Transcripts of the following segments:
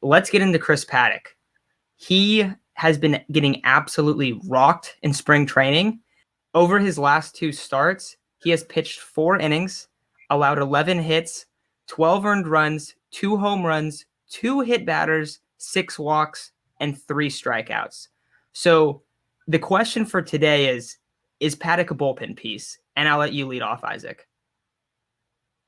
let's get into Chris Paddack. He has been getting absolutely rocked in spring training. Over his last 2 starts, he has pitched 4 innings, allowed 11 hits, 12 earned runs, 2 home runs, 2 hit batters, 6 walks, and 3 strikeouts. So the question for today is Paddack a bullpen piece? And I'll let you lead off, Isaac.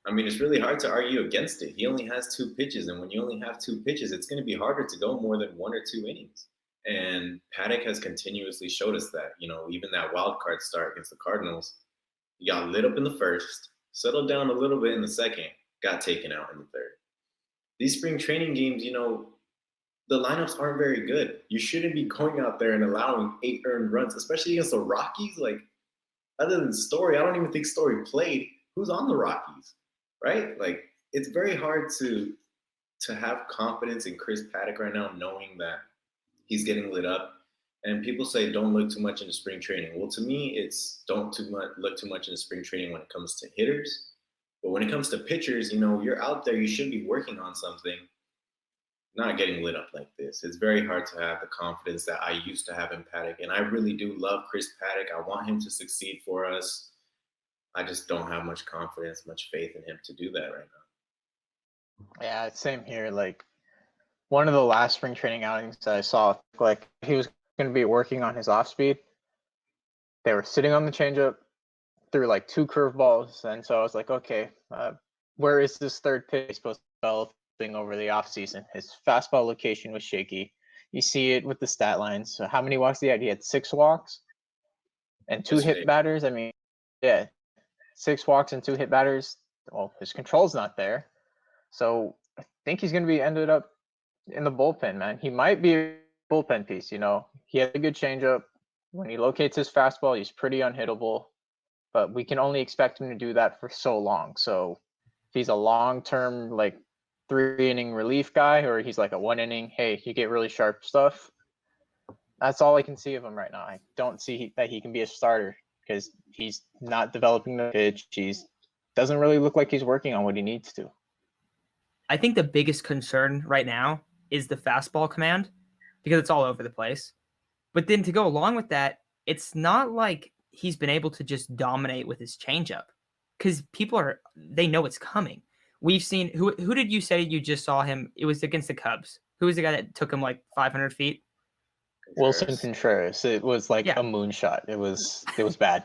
I mean, it's really hard to argue against it. He only has 2 pitches, and when you only have 2 pitches, it's going to be harder to go more than 1 or 2 innings. And Paddack has continuously showed us that. Even that wild card start against the Cardinals, he got lit up in the first, settled down a little bit in the second, got taken out in the third. These spring training games, the lineups aren't very good. You shouldn't be going out there and allowing 8 earned runs, especially against the Rockies. Like, other than Story, I don't even think Story played. Who's on the Rockies, right? Like, it's very hard to have confidence in Chris Paddack right now, knowing that he's getting lit up. And people say don't look too much into spring training. Well, to me, it's don't look too much into spring training when it comes to hitters. But when it comes to pitchers, you're out there, you should be working on something, not getting lit up like this. It's very hard to have the confidence that I used to have in Paddack. And I really do love Chris Paddack. I want him to succeed for us. I just don't have much confidence, much faith in him to do that right now. Yeah, same here. Like, one of the last spring training outings that I saw, like, he was going to be working on his off speed. They were sitting on the changeup, threw like 2 curveballs, and so I was like, okay, where is this third pitch supposed to be developing over the off season? His fastball location was shaky. You see it with the stat lines. So how many walks he had? He had 6 walks and 2 hit batters. I mean, yeah, 6 walks and 2 hit batters. Well, his control's not there. So I think he's going to be ended up in the bullpen, man. He might be a bullpen piece, He has a good changeup. When he locates his fastball, he's pretty unhittable. But we can only expect him to do that for so long. So if he's a long-term, like, 3-inning relief guy, or he's like a 1-inning, hey, you get really sharp stuff, that's all I can see of him right now. I don't see that he can be a starter because he's not developing the pitch. He doesn't really look like he's working on what he needs to. I think the biggest concern right now is the fastball command because it's all over the place. But then to go along with that, it's not like he's been able to just dominate with his changeup because they know it's coming. We've seen who did you say you just saw him? It was against the Cubs. Who was the guy that took him like 500 feet? Willson Contreras. It was like a moonshot. It was bad.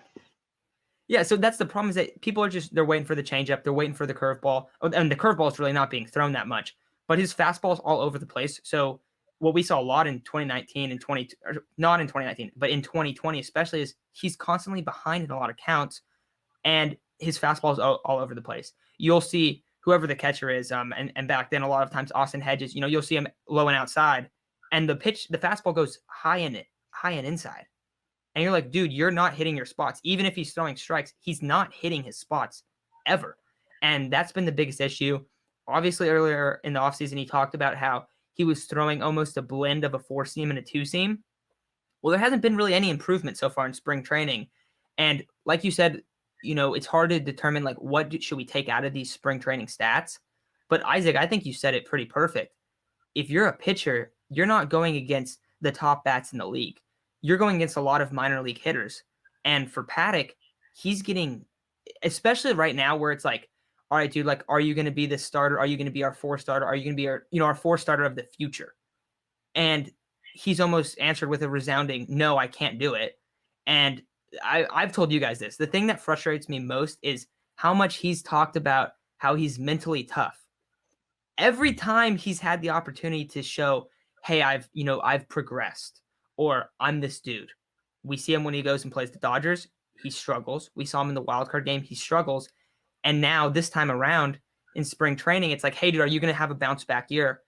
Yeah, so that's the problem is that people they're waiting for the changeup, they're waiting for the curveball, and the curveball is really not being thrown that much. But his fastball is all over the place. So what we saw a lot in 2019 and not in 2019, but in 2020 especially, is he's constantly behind in a lot of counts, and his fastball is all over the place. You'll see whoever the catcher is, and back then a lot of times Austin Hedges, you'll see him low and outside, and the fastball goes high and inside. And you're like, dude, you're not hitting your spots. Even if he's throwing strikes, he's not hitting his spots ever. And that's been the biggest issue. Obviously, earlier in the offseason, he talked about how he was throwing almost a blend of a 4-seam and a 2-seam. Well, there hasn't been really any improvement so far in spring training. And like you said, it's hard to determine, like, what should we take out of these spring training stats. But Isaac, I think you said it pretty perfect. If you're a pitcher, you're not going against the top bats in the league. You're going against a lot of minor league hitters. And for Paddack, he's getting, especially right now where it's like, all right, dude, like, are you going to be the starter? Are you going to be our 4 starter? Are you going to be our 4 starter of the future? And he's almost answered with a resounding, no, I can't do it. And I've told you guys this. The thing that frustrates me most is how much he's talked about how he's mentally tough. Every time he's had the opportunity to show, hey, I've progressed, or I'm this dude. We see him when he goes and plays the Dodgers. He struggles. We saw him in the wild card game. He struggles. And now this time around in spring training, it's like, hey, dude, are you going to have a bounce back year?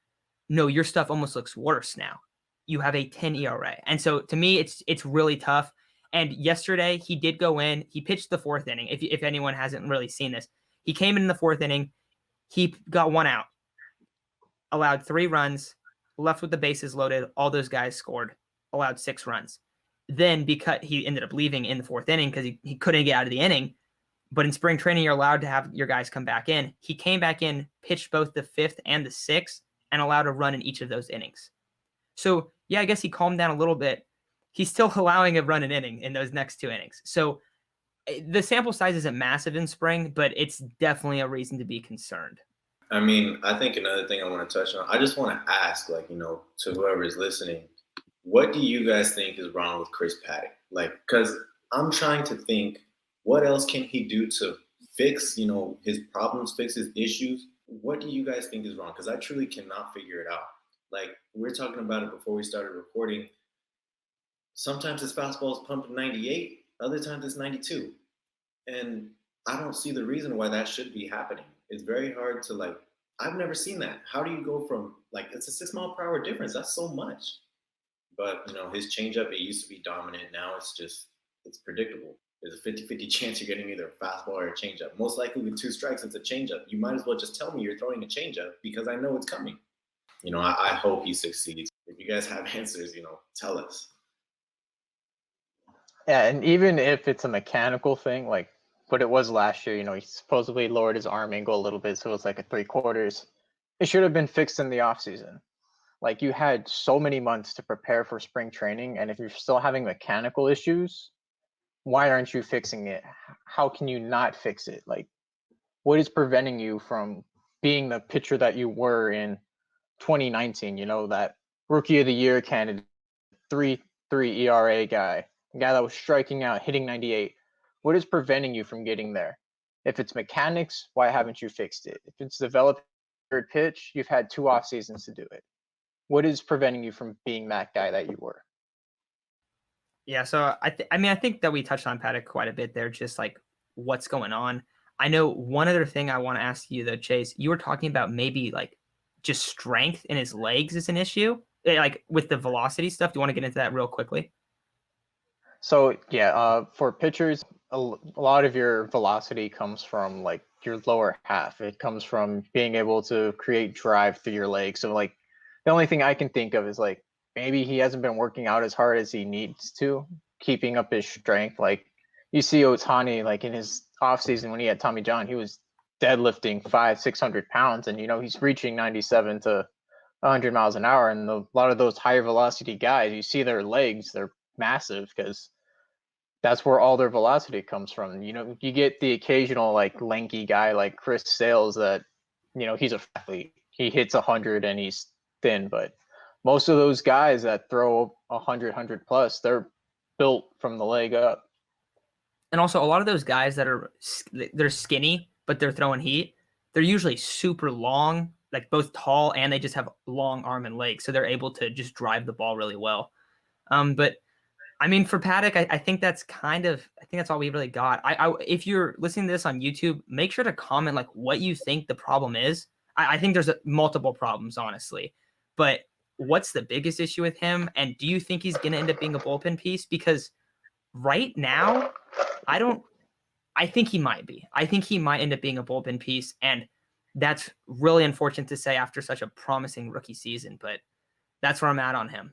No, your stuff almost looks worse now. You have a 10 ERA. And so to me, it's really tough. And yesterday he did go in. He pitched the 4th inning. If anyone hasn't really seen this, he came in the 4th inning. He got 1 out, allowed 3 runs, left with the bases loaded. All those guys scored, allowed 6 runs. Then because he ended up leaving in the 4th inning because he couldn't get out of the inning. But in spring training, you're allowed to have your guys come back in. He came back in, pitched both the 5th and the 6th, and allowed a run in each of those innings. So, yeah, I guess he calmed down a little bit. He's still allowing a run an inning in those next 2 innings. So the sample size isn't massive in spring, but it's definitely a reason to be concerned. I mean, I think another thing I want to touch on, I just want to ask, like, to whoever is listening, what do you guys think is wrong with Chris Paddack? Like, because I'm trying to think, what else can he do to fix, his problems, fix his issues? What do you guys think is wrong? Because I truly cannot figure it out. Like, we were talking about it before we started recording. Sometimes his fastball is pumped 98, other times it's 92. And I don't see the reason why that should be happening. It's very hard to, I've never seen that. How do you go from, it's a 6 mile per hour difference. That's so much. But, his changeup, it used to be dominant. Now it's predictable. There's a 50-50 chance you're getting either a fastball or a changeup. Most likely with 2 strikes, it's a changeup. You might as well just tell me you're throwing a changeup because I know it's coming. I hope he succeeds. If you guys have answers, tell us. Yeah, and even if it's a mechanical thing, like what it was last year, he supposedly lowered his arm angle a little bit, so it was like a 3/4. It should have been fixed in the offseason. Like, you had so many months to prepare for spring training, and if you're still having mechanical issues, why aren't you fixing it? How can you not fix it? Like, what is preventing you from being the pitcher that you were in 2019? That rookie of the year candidate, 3.3 ERA guy, a guy that was striking out, hitting 98. What is preventing you from getting there? If it's mechanics, why haven't you fixed it? If it's developed third pitch, you've had 2 off seasons to do it. What is preventing you from being that guy that you were? Yeah, so I think that we touched on Paddack quite a bit there, just like what's going on. I know one other thing I want to ask you though, Chase, you were talking about maybe just strength in his legs is an issue, like with the velocity stuff. Do you want to get into that real quickly? So yeah, for pitchers, a lot of your velocity comes from your lower half. It comes from being able to create drive through your legs. So the only thing I can think of is maybe he hasn't been working out as hard as he needs to, keeping up his strength. Like, you see Ohtani, in his offseason when he had Tommy John, he was deadlifting 500-600 pounds, and he's reaching 97 to 100 miles an hour. And a lot of those higher velocity guys, you see their legs, they're massive because that's where all their velocity comes from. You get the occasional lanky guy like Chris Sales that, he's a athlete. He hits 100 and he's thin, but most of those guys that throw 100 plus, they're built from the leg up. And also a lot of those guys they're skinny, but they're throwing heat. They're usually super long, like both tall and they just have long arm and legs. So they're able to just drive the ball really well. But I mean, for Paddack, I think that's all we really got. If you're listening to this on YouTube, make sure to comment what you think the problem is. I think there's multiple problems, honestly. But what's the biggest issue with him? And do you think he's going to end up being a bullpen piece? Because right now, I think he might be. I think he might end up being a bullpen piece. And that's really unfortunate to say after such a promising rookie season. But that's where I'm at on him.